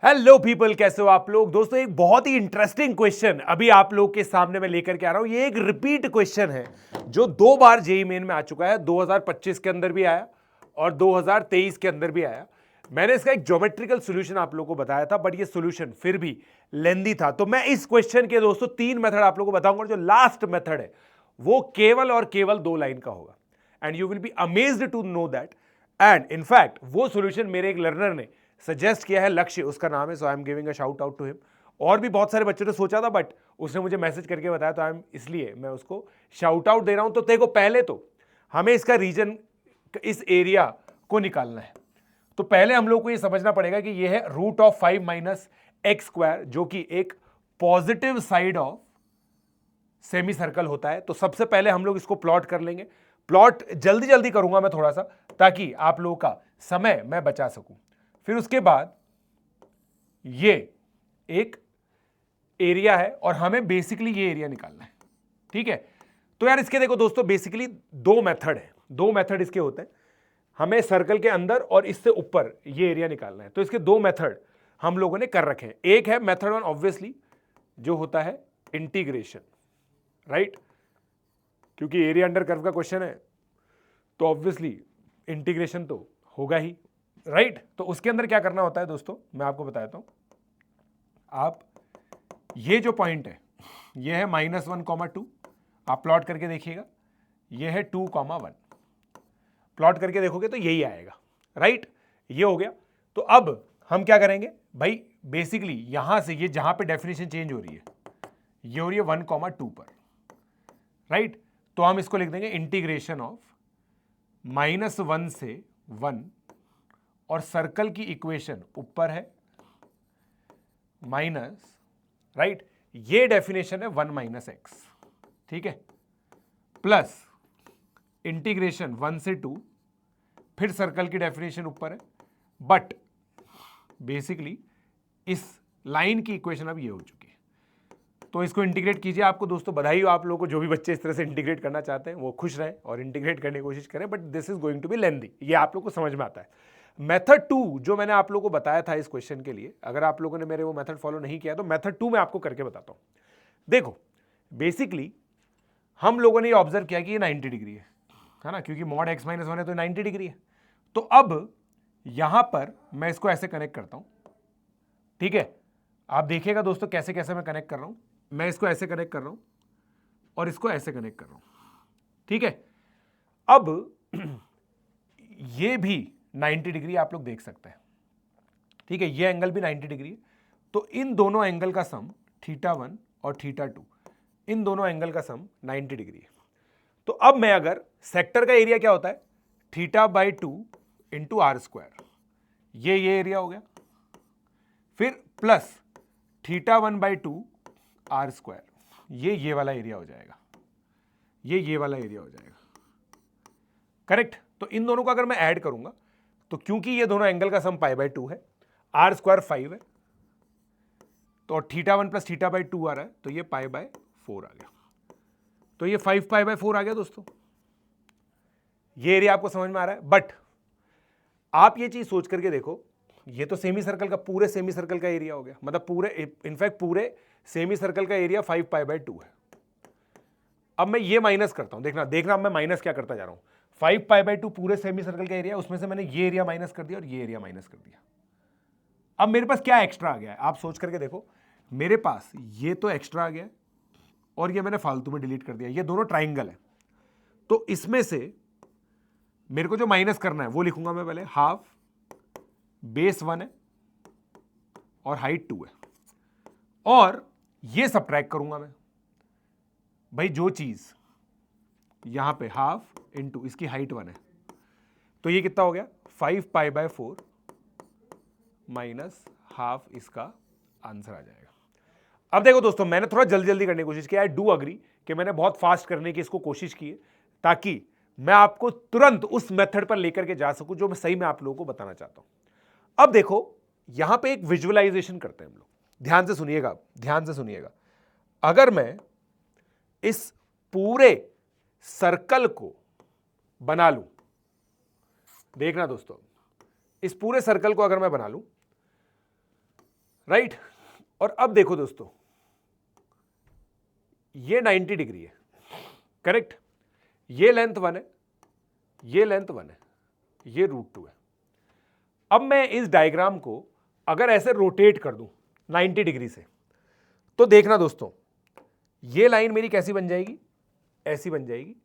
Hello people, कैसे हो आप लोग। दोस्तों एक बहुत ही इंटरेस्टिंग क्वेश्चन अभी आप लोग के सामने मैं लेकर के आ रहा हूं। ये एक रिपीट क्वेश्चन है जो 2 बार जेईई मेन में आ चुका है। 2025 के अंदर भी आया और 2023 के अंदर भी आया। मैंने इसका एक ज्योमेट्रिकल सॉल्यूशन आप लोगों को बताया था, बट ये सॉल्यूशन फिर भी लेंदी था। तो मैं इस क्वेश्चन के दोस्तों 3 मेथड आप लोगों को बताऊंगा। जो लास्ट मेथड है वो केवल और केवल 2 लाइन का होगा and you will be amazed to know that. And in fact वो सॉल्यूशन मेरे एक लर्नर ने सजेस्ट किया है, लक्ष्य उसका नाम है, so I am giving a shout out to him. और भी बहुत सारे बच्चों ने सोचा था, बट उसने मुझे मैसेज करके बताया, तो आई एम इसलिए मैं उसको शाउट आउट दे रहा हूं। तो देखो, पहले तो हमें इसका रीजन, इस एरिया को निकालना है। तो पहले हम लोग को ये समझना पड़ेगा कि ये है root of 5 minus X square, जो कि एक positive side of semi circle होता है। तो सबसे पहले हम लोग इसको प्लॉट कर लेंगे। प्लॉट जल्दी जल्दी करूंगा मैं थोड़ा सा, ताकि आप लोगों का समय मैं बचा सकूं। फिर उसके बाद ये एक एरिया है और हमें बेसिकली ये एरिया निकालना है, ठीक है। तो यार इसके देखो दोस्तों, बेसिकली 2 मेथड है, 2 मेथड इसके होते हैं। हमें सर्कल के अंदर और इससे ऊपर ये एरिया निकालना है। तो इसके 2 मेथड हम लोगों ने कर रखे हैं। एक है मेथड 1 ऑब्वियसली, जो होता है इंटीग्रेशन, राइट। क्योंकि एरिया अंडर कर्व का क्वेश्चन है तो ऑब्वियसली इंटीग्रेशन तो होगा ही, राइट। तो उसके अंदर क्या करना होता है दोस्तों, मैं आपको बताता हूं। आप ये जो पॉइंट है ये है -1,2, आप प्लॉट करके देखिएगा। ये है 2,1, प्लॉट करके देखोगे तो यही आएगा, राइट। ये हो गया। तो अब हम क्या करेंगे भाई, बेसिकली यहां से ये जहां पे डेफिनेशन चेंज हो रही है, ये हो रही है 1,2 पर, राइट। तो हम इसको लिख देंगे इंटीग्रेशन ऑफ -1 से 1, और सर्कल की इक्वेशन ऊपर है माइनस, राइट। ये डेफिनेशन है 1 माइनस एक्स, ठीक है, प्लस इंटीग्रेशन 1 से 2, फिर सर्कल की डेफिनेशन ऊपर है, बट बेसिकली इस लाइन की इक्वेशन अब ये हो चुकी है। तो इसको इंटीग्रेट कीजिए। आपको दोस्तों बधाई हो, आप लोगों को जो भी बच्चे इस तरह से इंटीग्रेट करना चाहते हैं वो खुश रहें और इंटीग्रेट करने की कोशिश करें, but this is going to be lengthy, ये आप लोग को समझ में आता है। मेथड 2 जो मैंने आप लोगों को बताया था इस क्वेश्चन के लिए, अगर आप लोगों ने मेरे वो मेथड फॉलो नहीं किया तो मेथड 2 मैं आपको करके बताता हूं। देखो बेसिकली हम लोगों ने ये ऑब्जर्व किया कि ये 90 डिग्री है ना, क्योंकि मॉड x - 1 है तो 90 डिग्री है। तो अब यहां पर मैं इसको ऐसे कनेक्ट करता हूं, ठीक है। आप देखिएगा दोस्तों कैसे कैसे मैं कनेक्ट कर रहा हूं। मैं इसको ऐसे कनेक्ट कर रहा हूं और इसको ऐसे कनेक्ट कर रहा हूं, ठीक है। अब ये भी 90 डिग्री आप लोग देख सकते हैं, ठीक है। ये एंगल भी 90 डिग्री है। तो इन दोनों एंगल का सम θ1 और θ2, इन दोनों एंगल का सम 90 डिग्री है। तो अब मैं अगर सेक्टर का एरिया क्या होता है, θ/2 इंटू आर स्क्वायर, ये एरिया हो गया, फिर प्लस θ1/2 आर स्क्वायर, ये वाला एरिया हो जाएगा, ये वाला एरिया हो जाएगा, करेक्ट। तो इन दोनों को अगर मैं ऐड करूंगा तो क्योंकि ये दोनों एंगल का सम π/2 है, आर स्क्वायर 5 है, तो θ1 प्लस θ/2 आ रहा है, तो ये π/4 आ गया। तो ये 5 π/4 आ गया दोस्तों। ये एरिया आपको समझ में आ रहा है। बट आप ये चीज सोच करके देखो, ये तो सेमी सर्कल का, पूरे सेमी सर्कल का एरिया हो गया, मतलब पूरे, इनफैक्ट पूरे सेमी सर्कल का एरिया 5 π/2 है। अब मैं ये माइनस करता हूं, देखना अब मैं माइनस क्या करता जा रहा हूं। 5 π/2 पूरे सेमी सर्कल का एरिया, उसमें से मैंने ये एरिया माइनस कर दिया और ये एरिया माइनस कर दिया। अब मेरे पास क्या एक्स्ट्रा आ गया है, आप सोच करके देखो। मेरे पास ये तो एक्स्ट्रा आ गया है और ये मैंने फालतू में डिलीट कर दिया। ये दोनों ट्राइंगल है, तो इसमें से मेरे को जो माइनस करना है वो लिखूंगा मैं पहले। हाफ बेस 1 है और हाइट 2 है, और ये सब्ट्रैक्ट करूंगा मैं भाई। जो चीज यहां पे हाफ इंटू इसकी हाइट 1 है, तो ये कितना हो गया 5 π/4 माइनस हाफ, इसका आंसर आ जाएगा। अब देखो दोस्तों, मैंने थोड़ा जल्दी जल्दी करने की कोशिश की। आई डू अग्री कि मैंने बहुत फास्ट करने की इसको कोशिश की है, ताकि मैं आपको तुरंत उस मेथड पर लेकर के जा सकूं जो मैं सही में आप लोगों को बताना चाहता हूं। अब देखो यहां पे एक विजुअलाइजेशन करते हैं हम लोग, ध्यान से सुनिएगा, ध्यान से सुनिएगा। अगर मैं इस पूरे सर्कल को बना लूं, देखना दोस्तों, इस पूरे सर्कल को अगर मैं बना लूं राइट। और अब देखो दोस्तों, ये 90 डिग्री है, करेक्ट। ये लेंथ 1 है, ये लेंथ 1 है, ये √2 है। अब मैं इस डायग्राम को अगर ऐसे रोटेट कर दूं 90 डिग्री से, तो देखना दोस्तों, ये लाइन मेरी कैसी बन जाएगी, ऐसी बन जाएगी,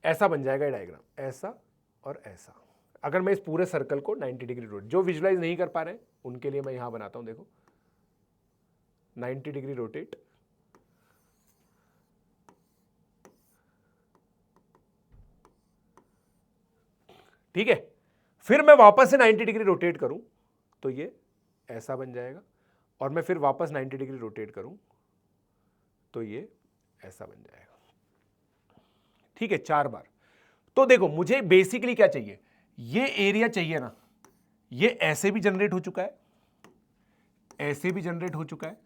ऐसा बन जाएगा ये डायग्राम, ऐसा और ऐसा। अगर मैं इस पूरे सर्कल को 90 डिग्री रोटेट, जो विजुलाइज नहीं कर पा रहे हैं उनके लिए मैं यहां बनाता हूं, देखो 90 डिग्री रोटेट, ठीक है। फिर मैं वापस से 90 डिग्री रोटेट करूं तो ये ऐसा बन जाएगा, और मैं फिर वापस 90 डिग्री रोटेट करूं तो ये ऐसा बन जाएगा, ठीक है, 4 बार। तो देखो मुझे बेसिकली क्या चाहिए, ये एरिया चाहिए ना, ये ऐसे भी जनरेट हो चुका है, ऐसे भी जनरेट हो चुका है,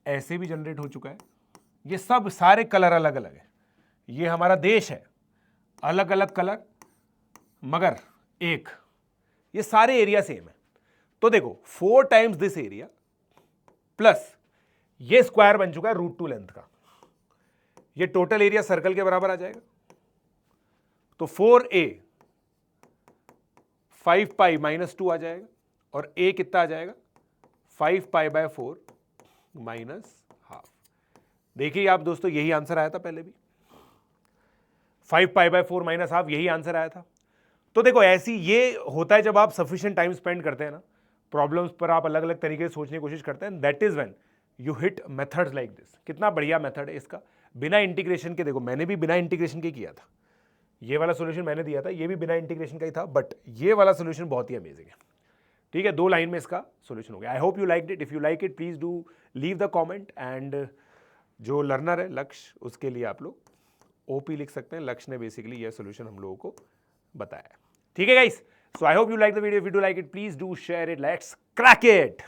ऐसे भी जनरेट हो चुका है, ये सब सारे कलर अलग अलग है, ये हमारा देश है, अलग अलग कलर मगर एक, ये सारे एरिया सेम है। तो देखो 4 टाइम्स दिस एरिया प्लस ये स्क्वायर बन चुका है √2 लेंथ का, ये टोटल एरिया सर्कल के बराबर आ जाएगा। तो 4a 5 पाई -2 आ जाएगा, और a कितना आ जाएगा 5 पाई/4 -½ देखिए आप दोस्तों, यही आंसर आया था पहले भी, 5 पाई/4 -½ यही आंसर आया था। तो देखो ऐसी ये होता है जब आप सफिशिएंट टाइम स्पेंड करते हैं ना, प्रॉब्लम्स पर आप अलग अलग तरीके से सोचने की कोशिश करते हैं, that is when you hit methods like this. कितना बढ़िया मेथड है इसका, बिना इंटीग्रेशन के। देखो मैंने भी बिना इंटीग्रेशन के किया था, ये वाला सोल्यूशन मैंने दिया था, ये भी बिना इंटीग्रेशन का ही था, बट ये वाला सोल्यूशन बहुत ही अमेजिंग है, ठीक है। 2 लाइन में इसका सोल्यूशन हो गया। I hope you like it. If you like it please do leave the comment, and जो लर्नर है लक्ष्य, उसके लिए आप लोग OP लिख सकते हैं। लक्ष्य ने बेसिकली ये सोल्यूशन हम लोगों को बताया, ठीक है guys. So I hope you like the video. If you do like it please do share it, let's crack it.